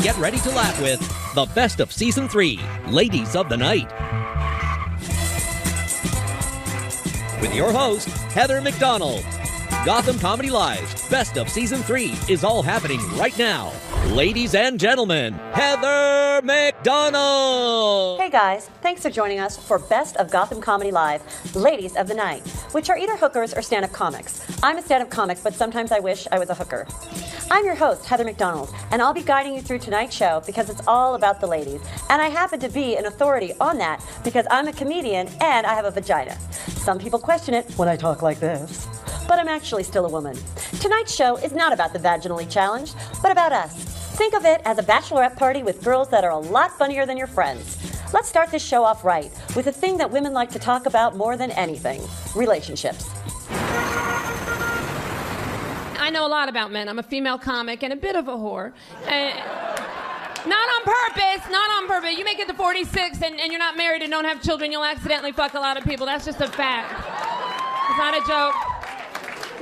Get ready to laugh with the best of Season 3, Ladies of the Night. With your host, Heather McDonald. Gotham Comedy Live's Best of Season 3 is all happening right now. Ladies and gentlemen, Heather McDonald! Hey guys, thanks for joining us for Best of Gotham Comedy Live, Ladies of the Night, which are either hookers or stand-up comics. I'm a stand-up comic, but sometimes I wish I was a hooker. I'm your host, Heather McDonald, and I'll be guiding you through tonight's show because it's all about the ladies. And I happen to be an authority on that because I'm a comedian and I have a vagina. Some people question it when I talk like this, but I'm actually still a woman. Tonight's show is not about the vaginally challenged, but about us. Think of it as a bachelorette party with girls that are a lot funnier than your friends. Let's start this show off right with a thing that women like to talk about more than anything: relationships. I know a lot about men. I'm a female comic and a bit of a whore. Not on purpose, not on purpose. You make it to 46 and you're not married and don't have children, you'll accidentally fuck a lot of people. That's just a fact. It's not a joke.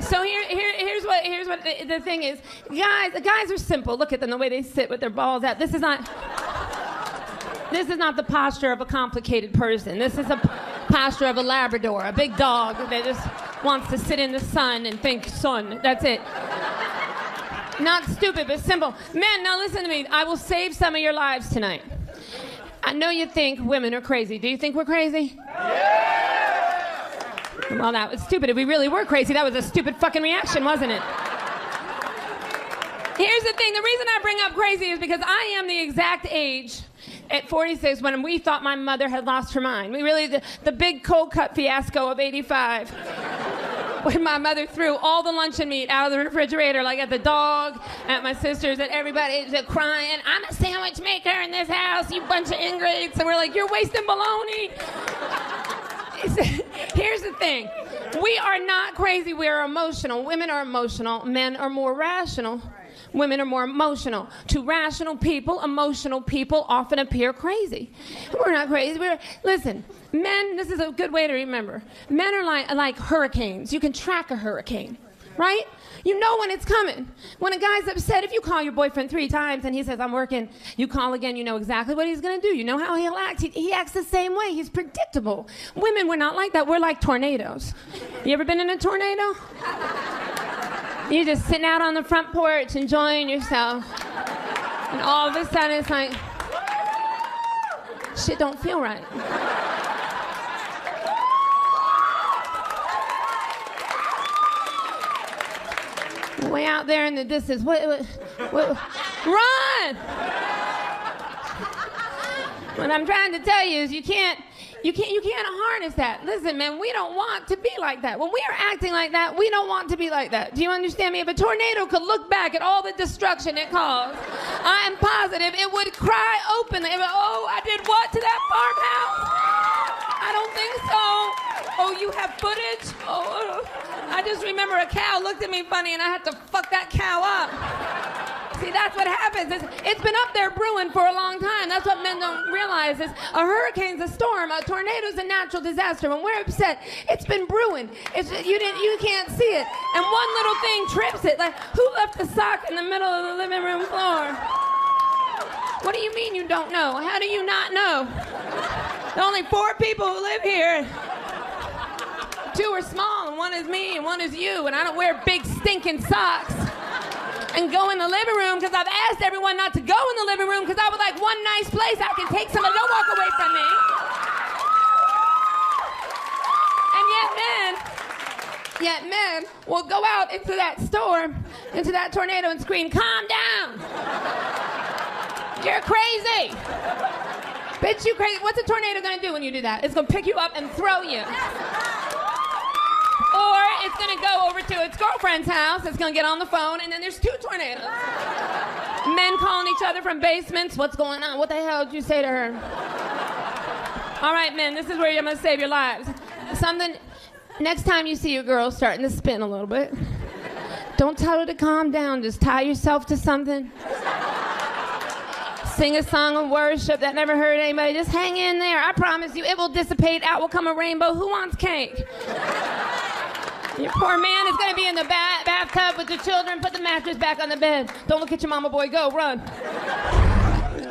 So here's what the thing is. Guys are simple. Look at them, the way they sit with their balls out. This is not the posture of a complicated person. This is a posture of a Labrador, a big dog that just wants to sit in the sun and think sun. That's it. Not stupid, but simple. Men, now listen to me. I will save some of your lives tonight. I know you think women are crazy. Do you think we're crazy? Yeah! Well, that was stupid. If we really were crazy, that was a stupid fucking reaction, wasn't it? Here's the thing. The reason I bring up crazy is because I am the exact age at 46 when we thought my mother had lost her mind. We really, the big cold cut fiasco of 85. When my mother threw all the luncheon meat out of the refrigerator, like at the dog, at my sisters, at everybody, just crying, I'm a sandwich maker in this house, you bunch of ingrates. And we're like, you're wasting bologna. Here's the thing. We are not crazy. We are emotional. Women are emotional. Men are more rational. Women are more emotional. To rational people, emotional people often appear crazy. We're not crazy. Listen, men, this is a good way to remember. Men are like hurricanes. You can track a hurricane, right? You know when it's coming. When a guy's upset, if you call your boyfriend 3 times and he says, I'm working, you call again, you know exactly what he's going to do. You know how he'll act. He acts the same way. He's predictable. Women, we're not like that. We're like tornadoes. You ever been in a tornado? You're just sitting out on the front porch enjoying yourself. And all of a sudden it's like, shit don't feel right. Way out there in the distance. What, run! What I'm trying to tell you is you can't harness that. Listen, man, we don't want to be like that. When we are acting like that, we don't want to be like that. Do you understand me? If a tornado could look back at all the destruction it caused, I am positive it would cry openly. It would, oh, I did what to that farmhouse? I don't think so. Oh, you have footage? Oh, I just remember a cow looked at me funny and I had to fuck that cow up. See, that's what happens. It's been up there brewing for a long time. That's what men don't realize is a hurricane's a storm, a tornado's a natural disaster. When we're upset, it's been brewing. You can't see it. And one little thing trips it. Like, who left the sock in the middle of the living room floor? What do you mean you don't know? How do you not know? There are only 4 people who live here. 2 are small, and 1 is me, and 1 is you, and I don't wear big stinking socks and go in the living room because I've asked everyone not to go in the living room because I would like one nice place I can take someone. Don't walk away from me. And yet men will go out into that storm, into that tornado and scream, calm down. You're crazy. Bitch, you crazy. What's a tornado gonna do when you do that? It's gonna pick you up and throw you. Or it's going to go over to its girlfriend's house, it's going to get on the phone, and then there's 2 tornadoes. Men calling each other from basements. What's going on? What the hell did you say to her? All right, men, this is where you're going to save your lives. Next time you see your girl starting to spin a little bit, don't tell her to calm down. Just tie yourself to something. Sing a song of worship that never hurt anybody. Just hang in there. I promise you, it will dissipate. Out will come a rainbow. Who wants cake? Your poor man is going to be in the bathtub with the children. Put the mattress back on the bed. Don't look at your mama, boy. Go, run.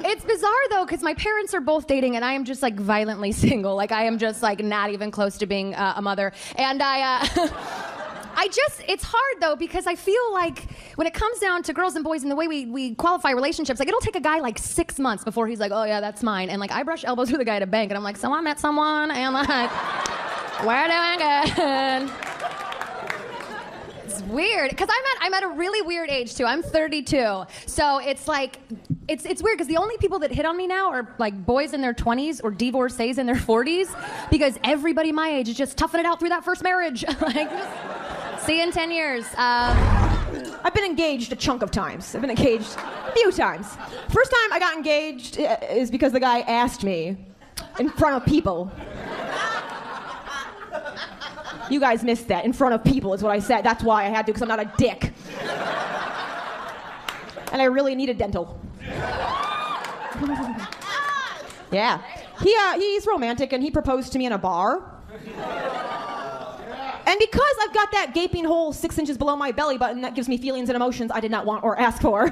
It's bizarre, though, because my parents are both dating, and I am just, like, violently single. Like, I am just, like, not even close to being a mother. And it's hard, though, because I feel like when it comes down to girls and boys and the way we qualify relationships, like, it'll take a guy, like, 6 months before he's like, oh, yeah, that's mine. And, like, I brush elbows with a guy at a bank, and I'm like, so I met someone, and, like, we're doing good. It's weird, because I'm at a really weird age, too. I'm 32. So it's like, it's weird, because the only people that hit on me now are, like, boys in their 20s or divorcees in their 40s, because everybody my age is just toughing it out through that first marriage. Like, see you in 10 years. I've been engaged a chunk of times. I've been engaged a few times. First time I got engaged is because the guy asked me in front of people. You guys missed that. In front of people is what I said. That's why I had to, because I'm not a dick. And I really needed dental. Yeah. He's romantic, and he proposed to me in a bar. And because I've got that gaping hole 6 inches below my belly button that gives me feelings and emotions I did not want or ask for,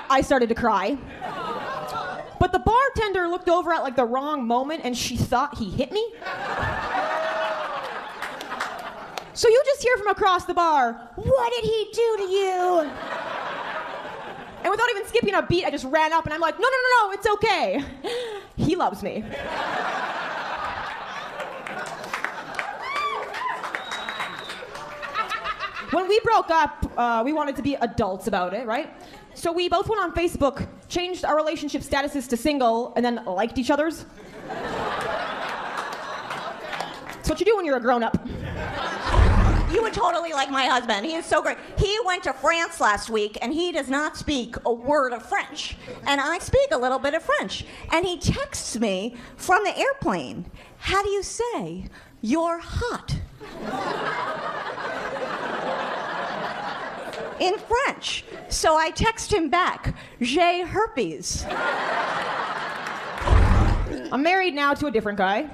I started to cry. But the bartender looked over at, like, the wrong moment, and she thought he hit me. So you just hear from across the bar, what did he do to you? And without even skipping a beat, I just ran up and I'm like, no, it's okay. He loves me. When we broke up, we wanted to be adults about it, right? So we both went on Facebook, changed our relationship statuses to single, and then liked each other's. That's what you do when you're a grown-up. You would totally like my husband. He is so great. He went to France last week, and he does not speak a word of French. And I speak a little bit of French. And he texts me from the airplane, how do you say, you're hot? In French. So I text him back, j'ai herpes. I'm married now to a different guy.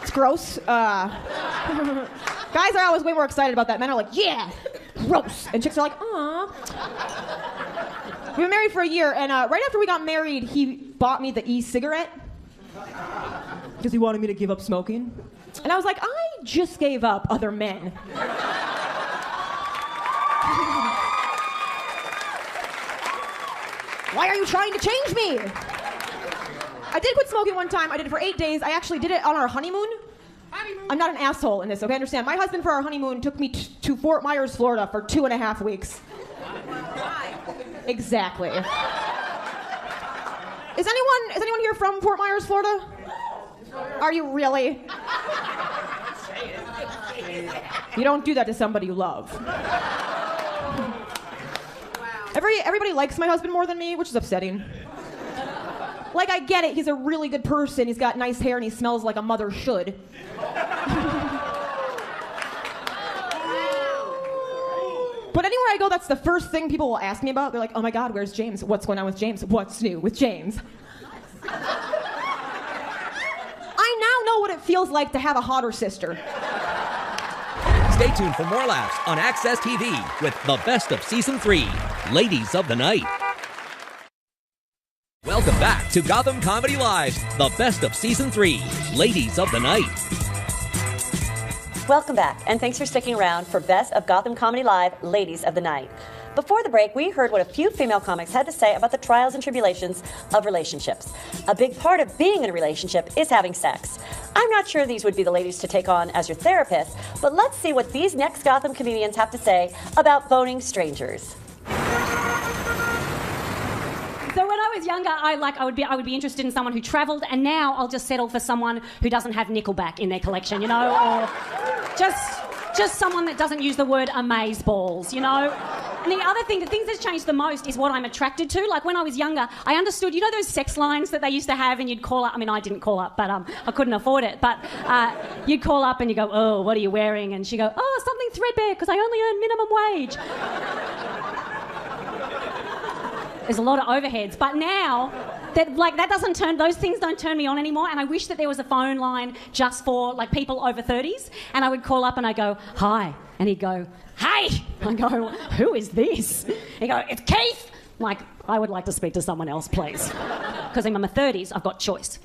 It's gross. Guys are always way more excited about that. Men are like, yeah, gross. And chicks are like, aw. We've been married for a year, and right after we got married, he bought me the e-cigarette because he wanted me to give up smoking. And I was like, I just gave up other men. Why are you trying to change me? I did quit smoking one time. I did it for 8 days. I actually did it on our honeymoon. I'm not an asshole in this, okay? Understand? My husband for our honeymoon took me to Fort Myers, Florida for 2.5 weeks. Exactly. Is anyone here from Fort Myers, Florida? Are you really? You don't do that to somebody you love. Everybody likes my husband more than me, which is upsetting. Like, I get it, he's a really good person, he's got nice hair, and he smells like a mother should. But anywhere I go, that's the first thing people will ask me about. They're like, oh my God, where's James? What's going on with James? What's new with James? I now know what it feels like to have a hotter sister. Stay tuned for more laughs on Access TV with the best of Season 3, Ladies of the Night. Welcome back to Gotham Comedy Live's the best of Season 3, Ladies of the Night. Welcome back, and thanks for sticking around for Best of Gotham Comedy Live, Ladies of the Night. Before the break, we heard what a few female comics had to say about the trials and tribulations of relationships. A big part of being in a relationship is having sex. I'm not sure these would be the ladies to take on as your therapist, but let's see what these next Gotham comedians have to say about boning strangers. So when I was younger, I would be interested in someone who travelled, and now I'll just settle for someone who doesn't have Nickelback in their collection, you know, or just someone that doesn't use the word amazeballs, you know. And the other thing, the thing that's changed the most is what I'm attracted to. Like when I was younger, I understood, you know those sex lines that they used to have and you'd call up, I mean, I didn't call up, but I couldn't afford it, but you'd call up and you go, oh, what are you wearing? And she'd go, oh, something threadbare, because I only earn minimum wage. There's a lot of overheads, but now those things don't turn me on anymore, and I wish that there was a phone line just for like people over 30s, and I would call up and I go, hi, and he'd go, hey. I go, who is this? He goes, it's Keith. I'm like, I would like to speak to someone else, please. Because I'm in my 30s, I've got choice.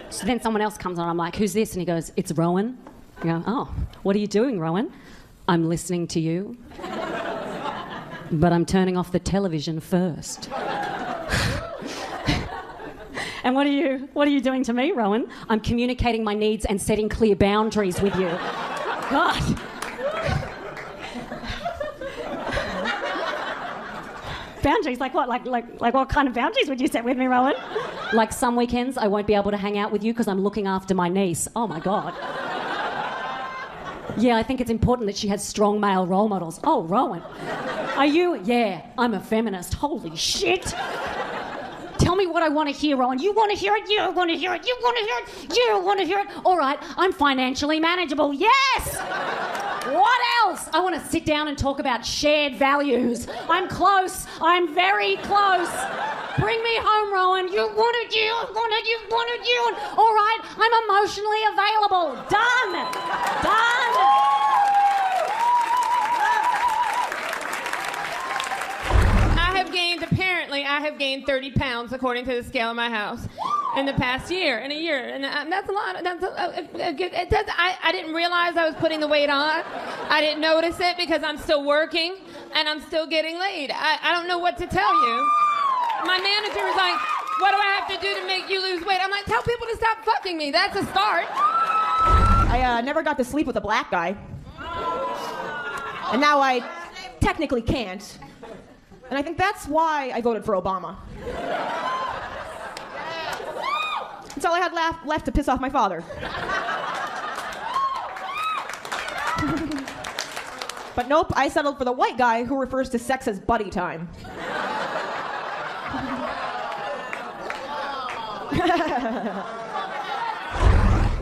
So then someone else comes on, I'm like, who's this? And he goes, it's Rowan. I go, oh, what are you doing, Rowan? I'm listening to you. But I'm turning off the television first. And what are you doing to me, Rowan? I'm communicating my needs and setting clear boundaries with you. God. Boundaries? Like what? Like what kind of boundaries would you set with me, Rowan? Like some weekends I won't be able to hang out with you because I'm looking after my niece. Oh my God. Yeah, I think it's important that she has strong male role models. Oh, Rowan. Are you? Yeah, I'm a feminist. Holy shit. Tell me what I want to hear, Rowan. You want to hear it? You want to hear it? You want to hear it? You want to hear it? All right, I'm financially manageable. Yes! What else? I want to sit down and talk about shared values. I'm close. I'm very close. Bring me home, Rowan. You want it? You want it? You want it? You want it? All right, I'm emotionally available. Done. Done. Apparently, I have gained 30 pounds according to the scale of my house in the past year. In a year, and that's a lot. I didn't realize I was putting the weight on. I didn't notice it because I'm still working and I'm still getting laid. I don't know what to tell you. My manager was like, "What do I have to do to make you lose weight?" I'm like, "Tell people to stop fucking me. That's a start." I never got to sleep with a black guy, and now I technically can't. And I think that's why I voted for Obama. That's all I had left to piss off my father. But nope, I settled for the white guy who refers to sex as buddy time.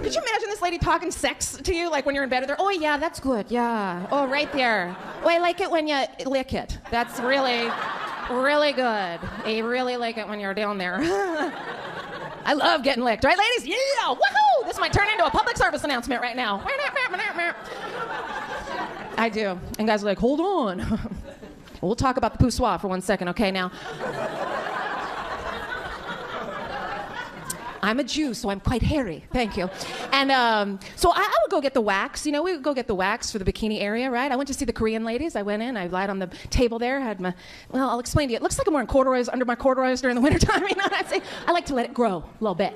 Could you imagine this lady talking sex to you, like when you're in bed with her? Oh yeah, that's good, yeah. Oh, right there. Oh, I like it when you lick it. That's really, really good. I really like it when you're down there. I love getting licked, right, ladies? Yeah, woohoo! This might turn into a public service announcement right now. I do. And guys are like, hold on. We'll talk about the poussoir for 1 second, okay? Now, I'm a Jew, so I'm quite hairy. Thank you. And so I would go get the wax. You know, we would go get the wax for the bikini area, right? I went to see the Korean ladies. I went in, I lied on the table there, had my, well, I'll explain to you. It looks like I'm wearing corduroys under my corduroys during the wintertime, you know what I'm saying? I like to let it grow a little bit.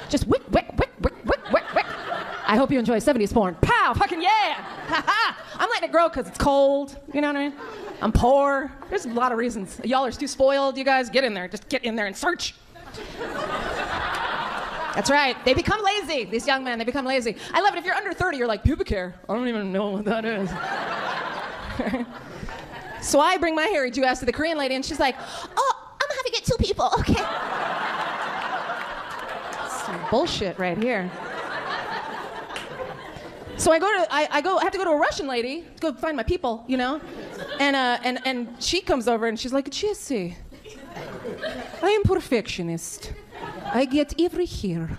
Just wick, wick, wick, wick, wick, wick, wick. I hope you enjoy 70s porn. Pow, fucking yeah! Ha-ha! I'm letting it grow because it's cold, you know what I mean? I'm poor. There's a lot of reasons. Y'all are too spoiled, you guys. Get in there. Just get in there and search. That's right. They become lazy. These young men, they become lazy. I love it. If you're under 30, you're like, pubic hair. I don't even know what that is. So I bring my hairy Jew ass to the Korean lady, and she's like, oh, I'm gonna have to get 2 people, okay? Some bullshit right here. So I have to go to a Russian lady to go find my people, you know? And she comes over and she's like, Jesse, I am perfectionist. I get every hair.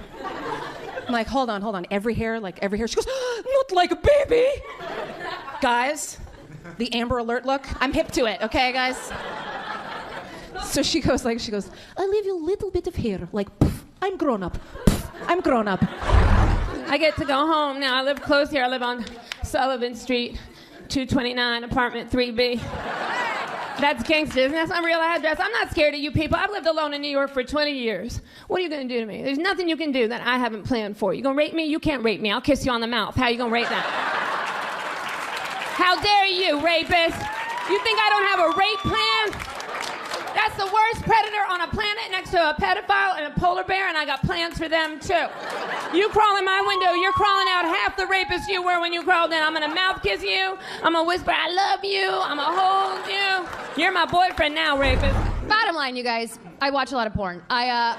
I'm like, hold on, every hair? Like every hair? She goes, not like a baby. Guys, the Amber Alert look, I'm hip to it, okay, guys? So she goes, I leave you a little bit of hair, like, poof, I'm grown up. Poof, I'm grown up. I get to go home now. I live close here. I live on Sullivan Street, 229, apartment 3B. That's gangsters, and that's my real address. I'm not scared of you people. I've lived alone in New York for 20 years. What are you going to do to me? There's nothing you can do that I haven't planned for. You going to rape me? You can't rape me. I'll kiss you on the mouth. How you going to rape that? How dare you, rapist? You think I don't have a rape plan? That's the worst predator on a planet next to a pedophile and a polar bear, and I got plans for them, too. You crawl in my window, you're crawling out half the rapist you were when you crawled in. I'm going to mouth kiss you. I'm going to whisper, I love you. I'm going to hold you. You're my boyfriend now, rapist. Bottom line, you guys, I watch a lot of porn. I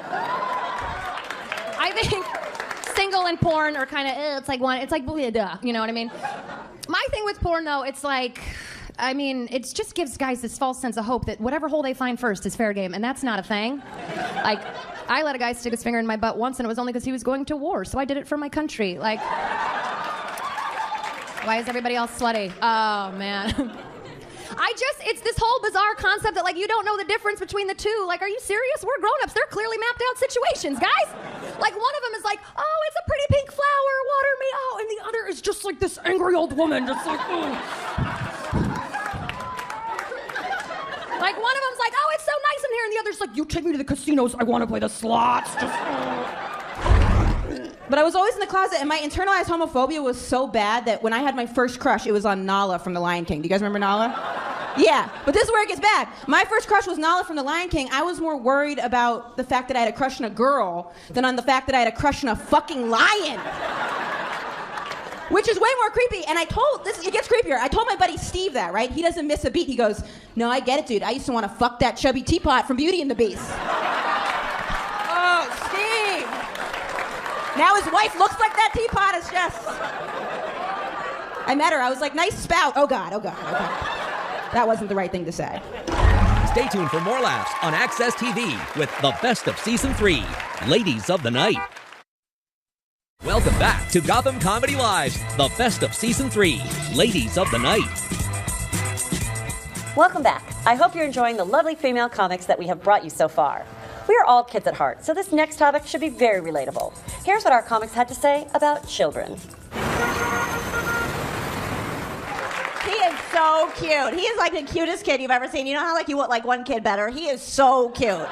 think single and porn are kind of, it's like duh, you know what I mean? My thing with porn, though, it's like, I mean, it just gives guys this false sense of hope that whatever hole they find first is fair game, and that's not a thing. Like, I let a guy stick his finger in my butt once, and it was only because he was going to war, so I did it for my country. Like, Why is everybody else slutty? Oh, man. It's this whole bizarre concept that, like, you don't know the difference between the two. Like, are you serious? We're grown-ups. They're clearly mapped out situations, guys. Like, one of them is like, oh, it's a pretty pink flower, water me. Oh, and the other is just like this angry old woman, just like, oh. Like, one of them's like, oh, it's so nice in here, and the other's like, you take me to the casinos, I want to play the slots. But I was always in the closet, and my internalized homophobia was so bad that when I had my first crush, it was on Nala from The Lion King. Do you guys remember Nala? Yeah, but this is where it gets bad. My first crush was Nala from The Lion King. I was more worried about the fact that I had a crush on a girl than on the fact that I had a crush on a fucking lion. Which is way more creepy, and it gets creepier. I told my buddy Steve that, right? He doesn't miss a beat. He goes, no, I get it, dude. I used to want to fuck that chubby teapot from Beauty and the Beast. Oh, Steve. Now his wife looks like that teapot. It's just... I met her. I was like, nice spout. Oh, God. That wasn't the right thing to say. Stay tuned for more laughs on Access TV with the best of Season 3, Ladies of the Night. Welcome back to Gotham Comedy Live's The Best of Season 3, Ladies of the Night. Welcome back. I hope you're enjoying the lovely female comics that we have brought you so far. We are all kids at heart, so this next topic should be very relatable. Here's what our comics had to say about children. He is so cute. He is like the cutest kid you've ever seen. You know how like you want like one kid better? He is so cute.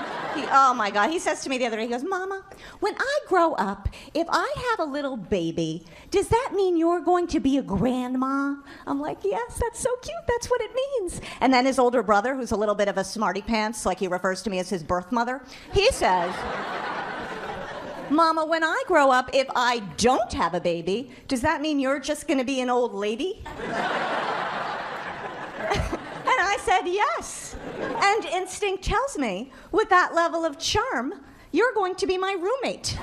Oh my God. He says to me the other day, he goes, Mama, when I grow up, if I have a little baby, does that mean you're going to be a grandma? I'm like, yes, that's so cute. That's what it means. And then his older brother, who's a little bit of a smarty pants, like he refers to me as his birth mother, he says, Mama, when I grow up, if I don't have a baby, does that mean you're just going to be an old lady? And I said, yes. And instinct tells me, with that level of charm, you're going to be my roommate.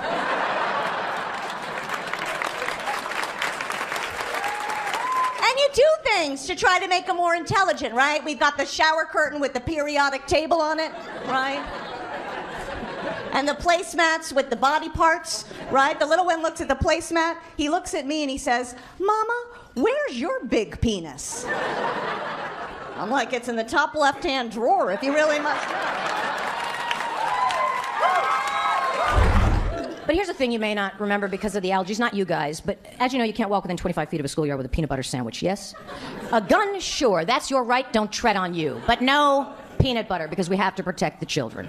And you do things to try to make them more intelligent, right? We've got the shower curtain with the periodic table on it, right? And the placemats with the body parts, right? The little one looks at the placemat, he looks at me and he says, Mama, where's your big penis? I'm like, it's in the top left-hand drawer if you really must know. But here's the thing you may not remember because of the allergies, not you guys, but as you know, you can't walk within 25 feet of a schoolyard with a peanut butter sandwich, yes? A gun, sure, that's your right, don't tread on you. But no peanut butter because we have to protect the children.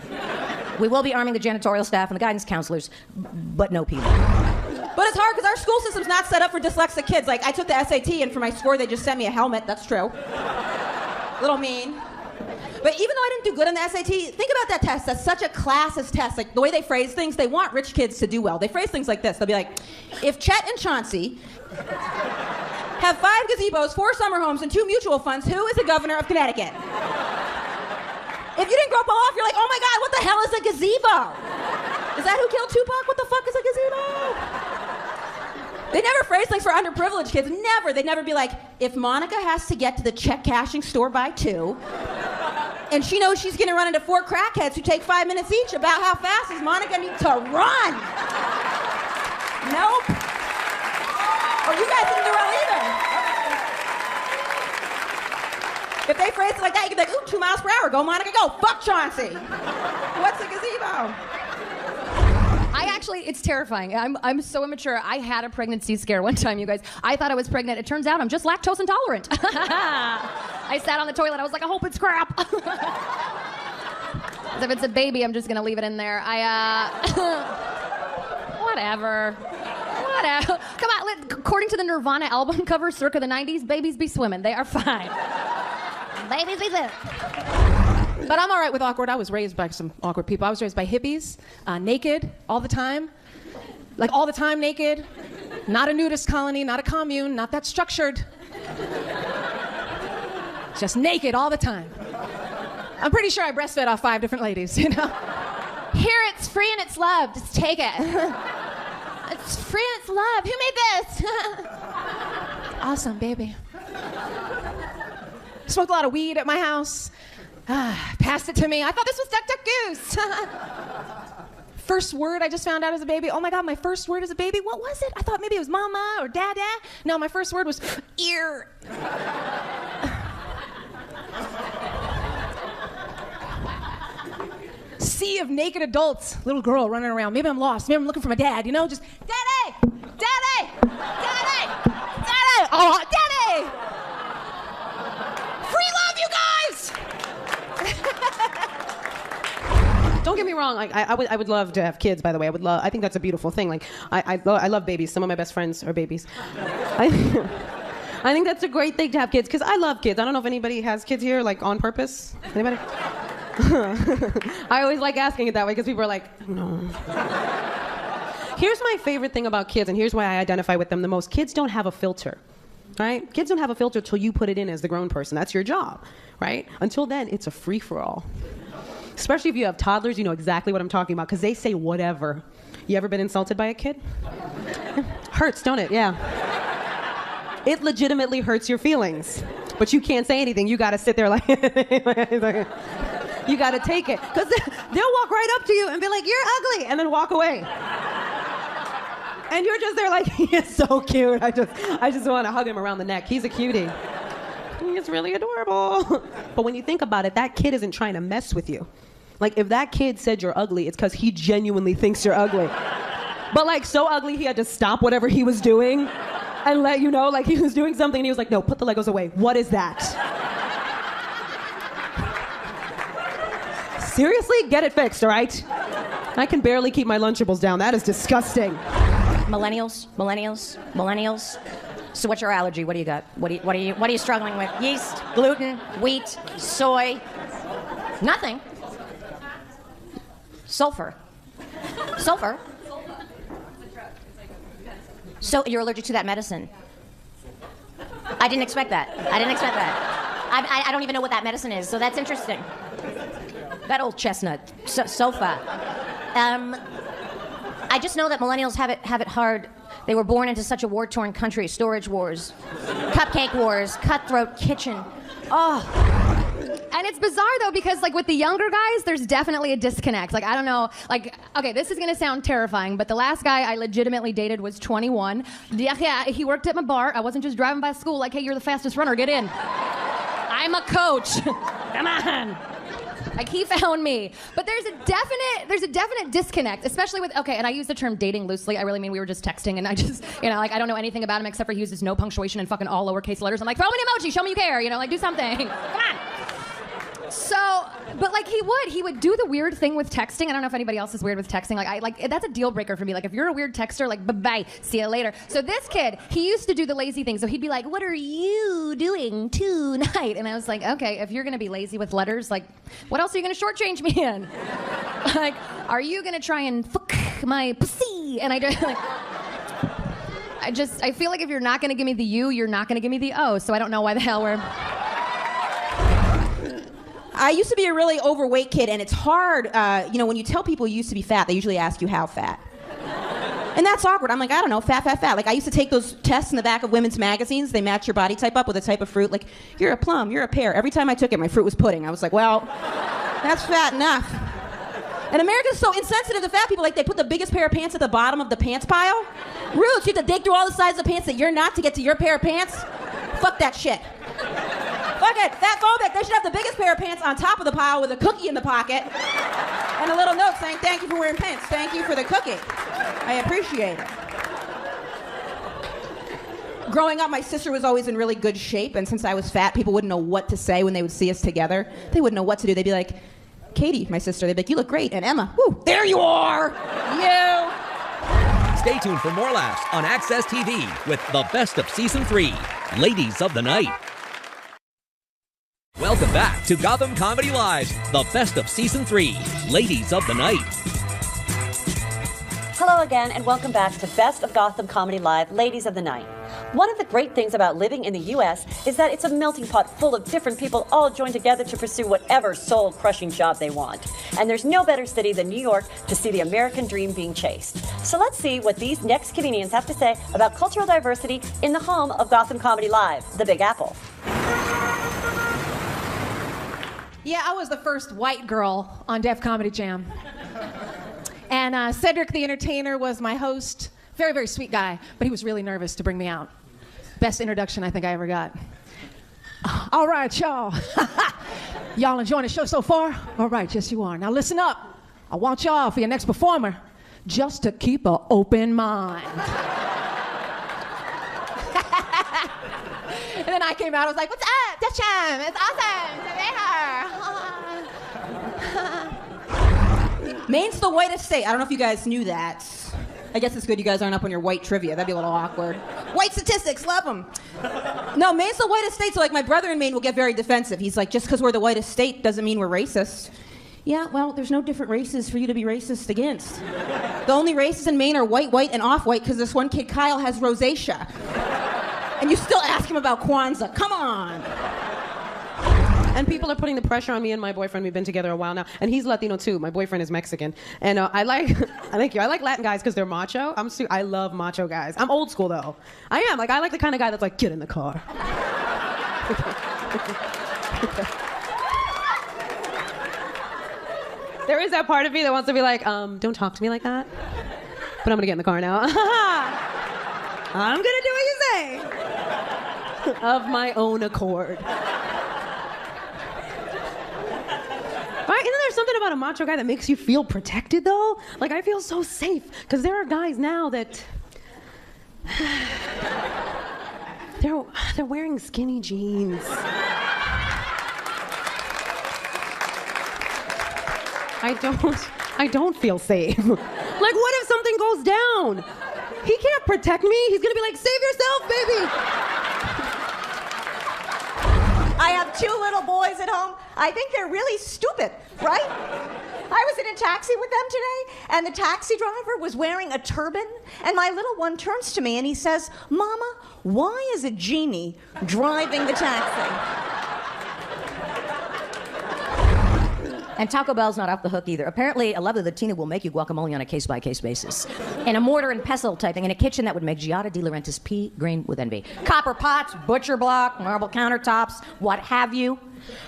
We will be arming the janitorial staff and the guidance counselors, but no peanut butter. But it's hard because our school system's not set up for dyslexic kids. Like, I took the SAT and for my score, they just sent me a helmet, that's true. Little mean. But even though I didn't do good on the SAT, think about that test. That's such a classist test. Like, the way they phrase things, they want rich kids to do well. They phrase things like this. They'll be like, if Chet and Chauncey have 5 gazebos, 4 summer homes, and 2 mutual funds, who is the governor of Connecticut? If you didn't grow up off, you're like, oh my God, what the hell is a gazebo? Is that who killed Tupac? What the fuck is a gazebo? They never phrase things for underprivileged kids. Never. They'd never be like, if Monica has to get to the check cashing store by 2, and she knows she's gonna run into 4 crackheads who take 5 minutes each, about how fast does Monica need to run? Nope. Oh, you guys didn't do well either. If they phrase it like that, you can be like, ooh, 2 miles per hour. Go, Monica, go. Fuck Chauncey. What's a gazebo? It's terrifying. I'm so immature. I had a pregnancy scare one time, you guys. I thought I was pregnant. It turns out I'm just lactose intolerant. I sat on the toilet. I was like, I hope it's crap. If it's a baby, I'm just going to leave it in there. Whatever. Come on, according to the Nirvana album cover, circa the 90s, babies be swimming. They are fine. Babies be swimming. But I'm all right with awkward. I was raised by some awkward people. I was raised by hippies, naked all the time. Like all the time naked. Not a nudist colony, not a commune, not that structured. Just naked all the time. I'm pretty sure I breastfed off 5 different ladies, you know? Here, it's free and it's love. Just take it. It's free and it's love. Who made this? Awesome, baby. Smoked a lot of weed at my house. Passed it to me. I thought this was Duck Duck Goose. First word I just found out as a baby. Oh my God, my first word as a baby. What was it? I thought maybe it was mama or dada. No, my first word was ear. Sea of naked adults. Little girl running around. Maybe I'm lost. Maybe I'm looking for my dad, you know? Just, Daddy! Daddy! Daddy! Daddy! Oh, Daddy! Free love, you guys! Don't get me wrong. Like, I would love to have kids. By the way, I think that's a beautiful thing. Like, I love babies. Some of my best friends are babies. I think that's a great thing to have kids because I love kids. I don't know if anybody has kids here, like on purpose. Anybody? I always like asking it that way because people are like, no. Here's my favorite thing about kids, and here's why I identify with them the most. Kids don't have a filter. Right? Kids don't have a filter till you put it in as the grown person. That's your job, right? Until then, it's a free-for-all. Especially if you have toddlers, you know exactly what I'm talking about, because they say whatever. You ever been insulted by a kid? Hurts, don't it? Yeah. It legitimately hurts your feelings. But you can't say anything. You gotta sit there like, you gotta take it. Because they'll walk right up to you and be like, you're ugly, and then walk away. And you're just there like, he is so cute. I just want to hug him around the neck. He's a cutie. He's really adorable. But when you think about it, that kid isn't trying to mess with you. Like, if that kid said you're ugly, it's because he genuinely thinks you're ugly. But like, so ugly, he had to stop whatever he was doing and let you know, like, he was doing something and he was like, no, put the Legos away. What is that? Seriously? Get it fixed, all right? I can barely keep my Lunchables down. That is disgusting. Millennials. So what's your allergy? What do you got? What are you struggling with? Yeast, gluten, wheat, soy. Nothing. Sulfur. So you're allergic to that medicine? I didn't expect that. I don't even know what that medicine is, so that's interesting. That old chestnut. Sofa. I just know that millennials have it hard. They were born into such a war-torn country. Storage wars, cupcake wars, cutthroat kitchen. Oh. And it's bizarre though because like with the younger guys, there's definitely a disconnect. Like I don't know, like okay, this is gonna sound terrifying, but the last guy I legitimately dated was 21. Yeah, he worked at my bar. I wasn't just driving by school like, hey, you're the fastest runner, get in. I'm a coach. Come on. Like he found me. But there's a definite disconnect, especially with, okay, and I use the term dating loosely. I really mean we were just texting and I just, like I don't know anything about him except for he uses no punctuation and fucking all lowercase letters. I'm like, throw me an emoji, show me you care, like do something. Come on. So, but like he would do the weird thing with texting. I don't know if anybody else is weird with texting. Like that's a deal breaker for me. Like if you're a weird texter, like bye-bye, see you later. So this kid, he used to do the lazy thing. So he'd be like, what are you doing tonight? And I was like, okay, if you're gonna be lazy with letters, like what else are you gonna shortchange me in? Like, are you gonna try and fuck my pussy? And I feel like if you're not gonna give me the U, you're not gonna give me the O. So I don't know why the hell we're... I used to be a really overweight kid, and it's hard, when you tell people you used to be fat, they usually ask you how fat. And that's awkward. I'm like, I don't know, fat. Like, I used to take those tests in the back of women's magazines. They match your body type up with a type of fruit. Like, you're a plum, you're a pear. Every time I took it, my fruit was pudding. I was like, well, that's fat enough. And America's so insensitive to fat people. Like, they put the biggest pair of pants at the bottom of the pants pile. Really, you have to dig through all the sizes of pants that you're not to get to your pair of pants? Fuck that shit. Fuck it, fat phobic. They should have the biggest pair of pants on top of the pile with a cookie in the pocket and a little note saying, thank you for wearing pants. Thank you for the cookie. I appreciate it. Growing up, my sister was always in really good shape, and since I was fat, people wouldn't know what to say when they would see us together. They wouldn't know what to do. They'd be like, Katie, my sister, they'd be like, you look great. And Emma, whoo, there you are. You. Stay tuned for more laughs on Access TV with the best of Season 3, Ladies of the Night. Welcome back to Gotham Comedy Live's The Best of Season 3, Ladies of the Night. Hello again, and welcome back to Best of Gotham Comedy Live, Ladies of the Night. One of the great things about living in the U.S. is that it's a melting pot full of different people all joined together to pursue whatever soul-crushing job they want. And there's no better city than New York to see the American dream being chased. So let's see what these next comedians have to say about cultural diversity in the home of Gotham Comedy Live, the Big Apple. Yeah, I was the first white girl on Def Comedy Jam. And Cedric the Entertainer was my host. Very, very sweet guy, but he was really nervous to bring me out. Best introduction I think I ever got. All right, y'all. Y'all enjoying the show so far? All right, yes you are. Now listen up. I want y'all for your next performer just to keep an open mind. And then I came out, I was like, what's up, Dutcham? It's awesome to be here. Maine's the whitest state. I don't know if you guys knew that. I guess it's good you guys aren't up on your white trivia. That'd be a little awkward. White statistics, love them. No, Maine's the whitest state, so like my brother in Maine will get very defensive. He's like, just because we're the whitest state doesn't mean we're racist. Yeah, well, there's no different races for you to be racist against. The only races in Maine are white, and off-white, because this one kid, Kyle, has rosacea. And you still ask him about Kwanzaa. Come on. And people are putting the pressure on me and my boyfriend. We've been together a while now, and he's Latino too. My boyfriend is Mexican, and I like Latin guys because they're macho. I love macho guys. I'm old school though. I am. Like I like the kind of guy that's like, get in the car. There is that part of me that wants to be like, don't talk to me like that. But I'm gonna get in the car now. I'm gonna do what you say. Of my own accord. Right? Isn't there something about a macho guy that makes you feel protected, though? Like, I feel so safe. Because there are guys now that... they're wearing skinny jeans. I don't feel safe. Like, what if something goes down? He can't protect me. He's going to be like, save yourself, baby. I have 2 little boys at home. I think they're really stupid, right? I was in a taxi with them today, and the taxi driver was wearing a turban, and my little one turns to me and he says, Mama, why is a genie driving the taxi? And Taco Bell's not off the hook either. Apparently, a lovely Latina will make you guacamole on a case-by-case basis. And a mortar and pestle typing in a kitchen that would make Giada De Laurentiis pea green with envy. Copper pots, butcher block, marble countertops, what have you.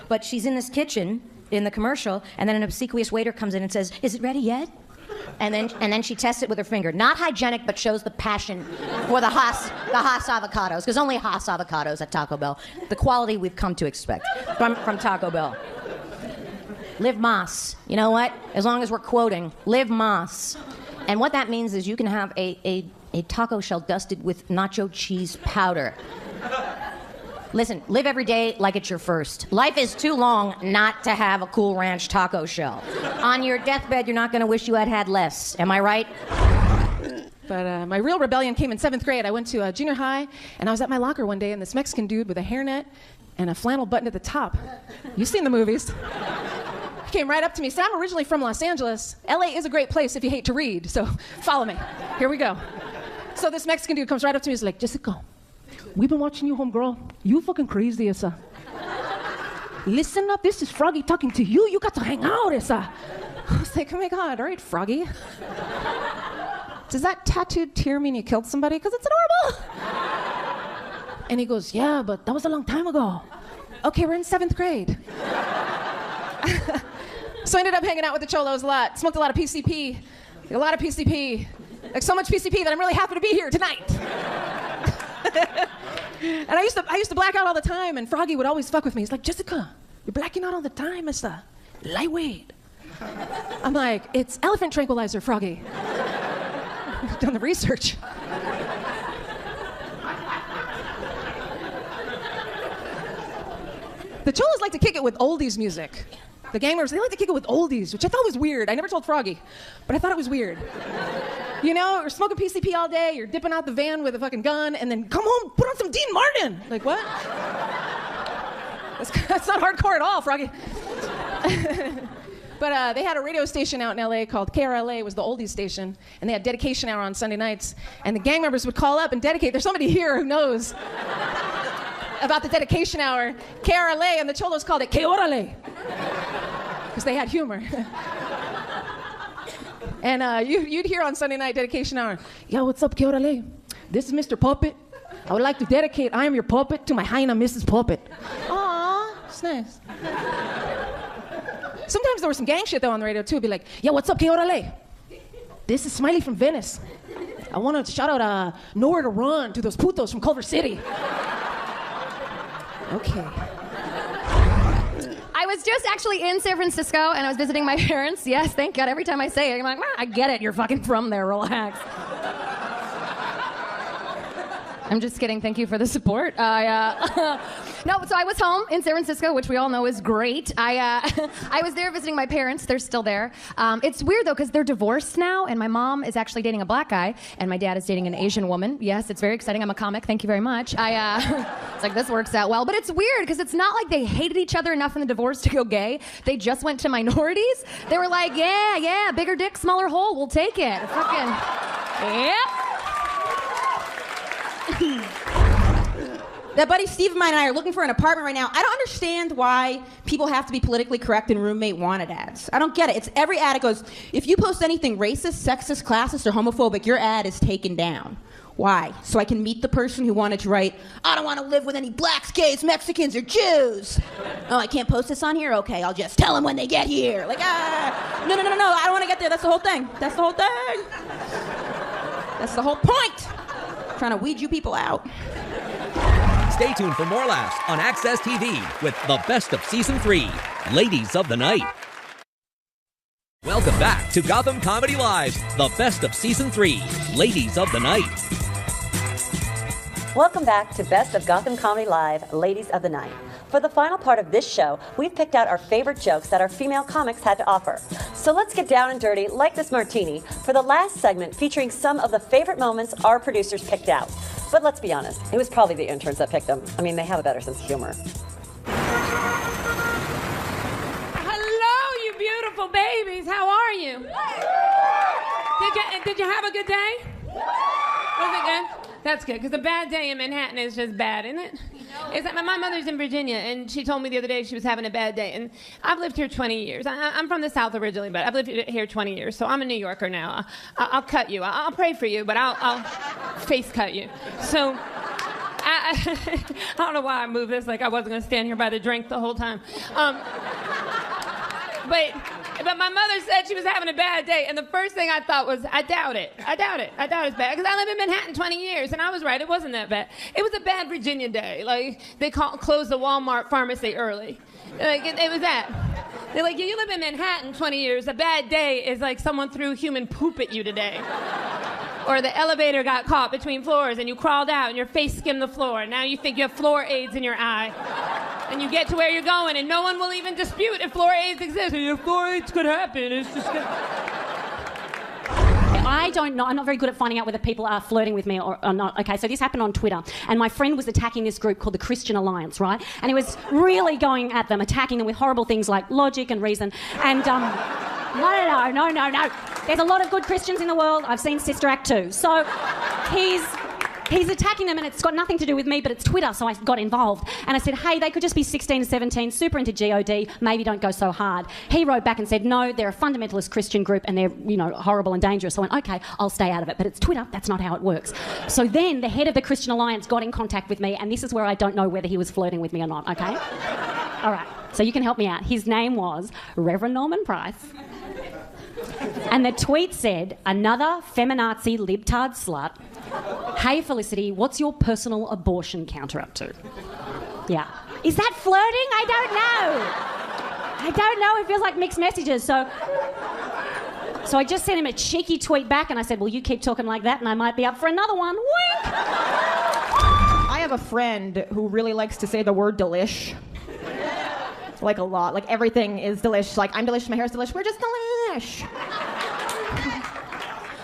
But she's in this kitchen, in the commercial, and then an obsequious waiter comes in and says, is it ready yet? And then she tests it with her finger. Not hygienic, but shows the passion for the Haas avocados, because only Haas avocados at Taco Bell. The quality we've come to expect from Taco Bell. Live Mas. You know what? As long as we're quoting, live Mas. And what that means is you can have a taco shell dusted with nacho cheese powder. Listen, live every day like it's your first. Life is too long not to have a Cool Ranch taco shell. On your deathbed, you're not going to wish you had had less. Am I right? But my real rebellion came in 7th grade. I went to junior high, and I was at my locker one day, and this Mexican dude with a hairnet and a flannel button at the top. You've seen the movies. He came right up to me, said, I'm originally from Los Angeles. LA is a great place if you hate to read, so follow me. Here we go. So this Mexican dude comes right up to me, he's like, Jessica, we've been watching you, homegirl. You fucking crazy, esa. Listen up, this is Froggy talking to you. You got to hang out, esa. I was like, oh my God, all right, Froggy. Does that tattooed tear mean you killed somebody? Because it's adorable. And he goes, yeah, but that was a long time ago. Okay, we're in 7th grade. So I ended up hanging out with the cholos a lot. Smoked a lot of PCP. A lot of PCP. Like so much PCP that I'm really happy to be here tonight. And I used to black out all the time, and Froggy would always fuck with me. He's like, Jessica, you're blacking out all the time. It's lightweight. I'm like, it's elephant tranquilizer, Froggy. I've done the research. The cholos like to kick it with oldies music. The gangers, they like to kick it with oldies, which I thought was weird. I never told Froggy, but I thought it was weird. You know, you're smoking PCP all day, you're dipping out the van with a fucking gun, and then come home, put on some Dean Martin. Like, what? That's not hardcore at all, Froggy. But they had a radio station out in LA called KRLA, was the oldies station, and they had dedication hour on Sunday nights, and the gang members would call up and dedicate. There's somebody here who knows about the dedication hour. KRLA, and the cholos called it Que Orale, because they had humor. And you'd hear on Sunday night dedication hour, yo, what's up, Que Orale? This is Mr. Puppet. I would like to dedicate I Am Your Puppet to my hyena, Mrs. Puppet. Aww, it's nice. Sometimes there was some gang shit, though, on the radio, too. It'd be like, yo, what's up, Que Orale? This is Smiley from Venice. I want to shout out Nowhere to Run to those putos from Culver City. Okay. I was just actually in San Francisco and I was visiting my parents. Yes, thank God. Every time I say it, I'm like, I get it. You're fucking from there. Relax. I'm just kidding. Thank you for the support. No, so I was home in San Francisco, which we all know is great. I was there visiting my parents. They're still there. It's weird, though, because they're divorced now, and my mom is actually dating a black guy, and my dad is dating an Asian woman. Yes, it's very exciting. I'm a comic. Thank you very much. It's like, this works out well. But it's weird, because it's not like they hated each other enough in the divorce to go gay. They just went to minorities. They were like, yeah, bigger dick, smaller hole. We'll take it. Fucking, yep. That buddy Steve of mine and I are looking for an apartment right now. I don't understand why people have to be politically correct in roommate wanted ads. I don't get it. It's every ad. It goes, if you post anything racist, sexist, classist, or homophobic, your ad is taken down. Why? So I can meet the person who wanted to write, I don't want to live with any blacks, gays, Mexicans, or Jews. Oh, I can't post this on here? Okay, I'll just tell them when they get here. Like, no, I don't want to get there. That's the whole thing. That's the whole thing. That's the whole point. I'm trying to weed you people out. Stay tuned for more laughs on Access TV with the best of Season 3, Ladies of the Night. Welcome back to Gotham Comedy Live's The Best of Season 3, Ladies of the Night. Welcome back to Best of Gotham Comedy Live, Ladies of the Night. For the final part of this show, we've picked out our favorite jokes that our female comics had to offer. So let's get down and dirty like this martini for the last segment featuring some of the favorite moments our producers picked out. But let's be honest, it was probably the interns that picked them. I mean, they have a better sense of humor. Hello, you beautiful babies. How are you? Did you have a good day? Was it good? That's good, because a bad day in Manhattan is just bad, isn't it? It's like my mother's in Virginia, and she told me the other day she was having a bad day. And I've lived here 20 years. I'm from the South originally, but I've lived here 20 years, so I'm a New Yorker now. I'll cut you. I'll pray for you, but I'll face cut you. So I don't know why I moved this, like I wasn't going to stand here by the drink the whole time. But my mother said she was having a bad day, and the first thing I thought was, I doubt it. I doubt it's bad, because I lived in Manhattan 20 years, and I was right, it wasn't that bad. It was a bad Virginia day. Like, they closed the Walmart pharmacy early. Like, it was that. They're like, you live in Manhattan 20 years, a bad day is like someone threw human poop at you today. Or the elevator got caught between floors, and you crawled out, and your face skimmed the floor, and now you think you have floor AIDS in your eye. And you get to where you're going, and no one will even dispute if floor AIDS exists. If floor AIDS could happen, it's just good. I don't know. I'm not very good at finding out whether people are flirting with me or not. Okay, so this happened on Twitter, and my friend was attacking this group called the Christian Alliance, right? And he was really going at them, attacking them with horrible things like logic and reason. And no. There's a lot of good Christians in the world. I've seen Sister Act 2. So he's attacking them, and it's got nothing to do with me, but it's Twitter, so I got involved. And I said, hey, they could just be 16 or 17, super into GOD, maybe don't go so hard. He wrote back and said, no, they're a fundamentalist Christian group, and they're, horrible and dangerous. So I went, okay, I'll stay out of it. But it's Twitter, that's not how it works. So then the head of the Christian Alliance got in contact with me, and this is where I don't know whether he was flirting with me or not, okay? All right, so you can help me out. His name was Reverend Norman Price. And the tweet said, another feminazi libtard slut. Hey, Felicity, what's your personal abortion counter up to? Yeah. Is that flirting? I don't know. It feels like mixed messages. So I just sent him a cheeky tweet back, and I said, well, you keep talking like that, and I might be up for another one. Wink! I have a friend who really likes to say the word delish. Like a lot. Like everything is delish. Like, I'm delish, my hair's delish, we're just delish.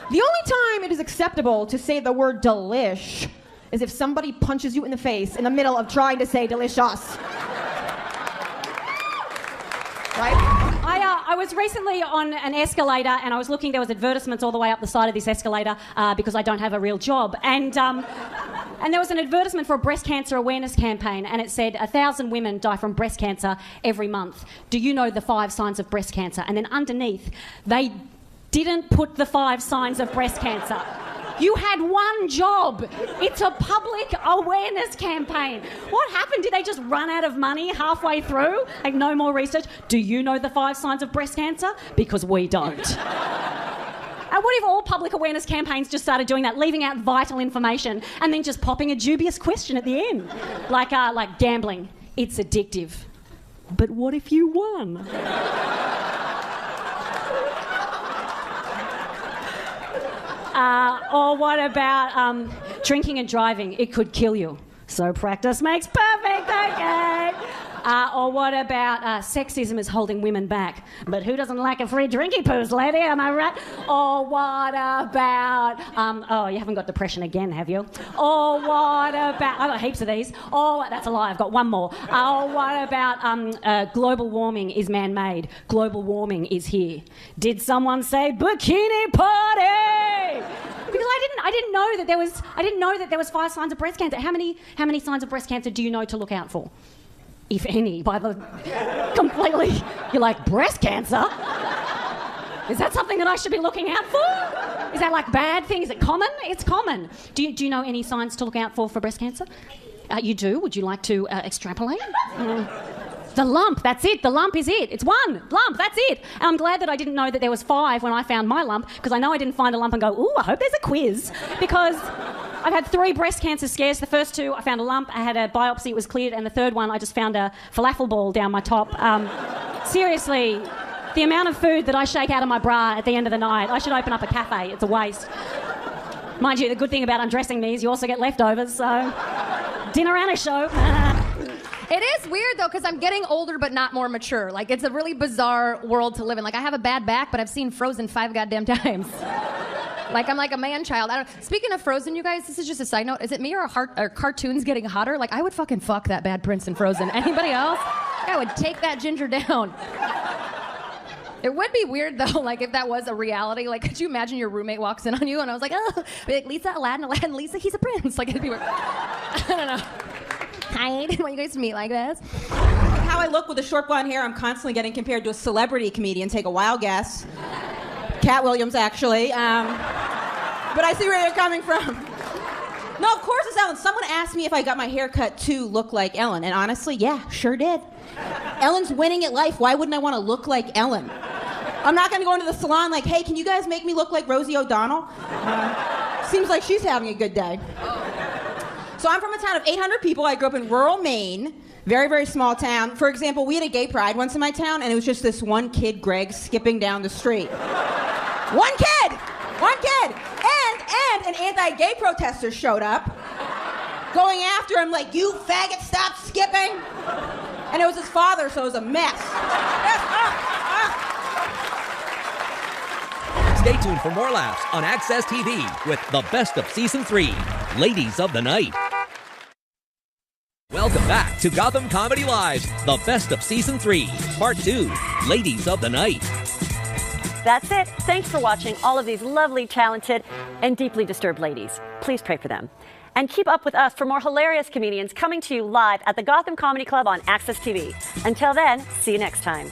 The only time it is acceptable to say the word delish is if somebody punches you in the face in the middle of trying to say delicious. Right? I was recently on an escalator, and I was looking, there was advertisements all the way up the side of this escalator because I don't have a real job. And there was an advertisement for a breast cancer awareness campaign, and it said 1,000 women die from breast cancer every month. Do you know the 5 signs of breast cancer? And then underneath, they didn't put the 5 signs of breast cancer. You had one job. It's a public awareness campaign. What happened? Did they just run out of money halfway through? Like, no more research? Do you know the 5 signs of breast cancer? Because we don't. What if all public awareness campaigns just started doing that, leaving out vital information and then just popping a dubious question at the end? Like gambling. It's addictive. But what if you won? Or what about drinking and driving? It could kill you. So practice makes perfect, okay? Or what about sexism is holding women back? But who doesn't like a free drinky poos, lady? Am I right? Or what about... oh, you haven't got depression again, have you? Or what about... I've got heaps of these. Oh, that's a lie. I've got one more. Or what about global warming is man-made? Global warming is here. Did someone say bikini party? Because I didn't know that there was 5 signs of breast cancer. How many signs of breast cancer do you know to look out for? If any, by the completely, you're like, breast cancer? Is that something that I should be looking out for? Is that like bad thing? Is it common? It's common. Do you know any signs to look out for breast cancer? You do? Would you like to extrapolate? The lump, that's it. The lump is it. It's one lump, that's it. And I'm glad that I didn't know that there was 5 when I found my lump, because I know I didn't find a lump and go, ooh, I hope there's a quiz. Because I've had 3 breast cancer scares. The first 2, I found a lump, I had a biopsy, it was cleared, and the third one, I just found a falafel ball down my top. Seriously, the amount of food that I shake out of my bra at the end of the night, I should open up a cafe. It's a waste. Mind you, the good thing about undressing me is you also get leftovers, so dinner and a show. It is weird, though, because I'm getting older but not more mature. Like, it's a really bizarre world to live in. Like, I have a bad back, but I've seen Frozen 5 goddamn times. Like, I'm like a man-child. Speaking of Frozen, you guys, this is just a side note. Is it me or cartoons getting hotter? Like, I would fucking fuck that bad prince in Frozen. Anybody else? I would take that ginger down. It would be weird, though, like, if that was a reality. Like, could you imagine your roommate walks in on you and I was like, oh, be like, Lisa, Aladdin, Lisa, he's a prince. Like, it'd be weird. I don't know. I didn't want you guys to meet like this. How I look with the short blonde hair, I'm constantly getting compared to a celebrity comedian. Take a wild guess. Cat Williams, actually. But I see where you're coming from. No, of course it's Ellen. Someone asked me if I got my hair cut to look like Ellen, and honestly, yeah, sure did. Ellen's winning at life. Why wouldn't I want to look like Ellen? I'm not going to go into the salon like, hey, can you guys make me look like Rosie O'Donnell? Seems like she's having a good day. So I'm from a town of 800 people. I grew up in rural Maine. Very, very small town. For example, we had a gay pride once in my town, and it was just this one kid, Greg, skipping down the street. One kid! And an anti-gay protester showed up, going after him like, you faggot, stop skipping! And it was his father, so it was a mess. Stay tuned for more laughs on Access TV with the best of Season 3, Ladies of the Night. Welcome back to Gotham Comedy Live's The Best of Season 3, Part 2, Ladies of the Night. That's it. Thanks for watching all of these lovely, talented, and deeply disturbed ladies. Please pray for them. And keep up with us for more hilarious comedians coming to you live at the Gotham Comedy Club on Access TV. Until then, see you next time.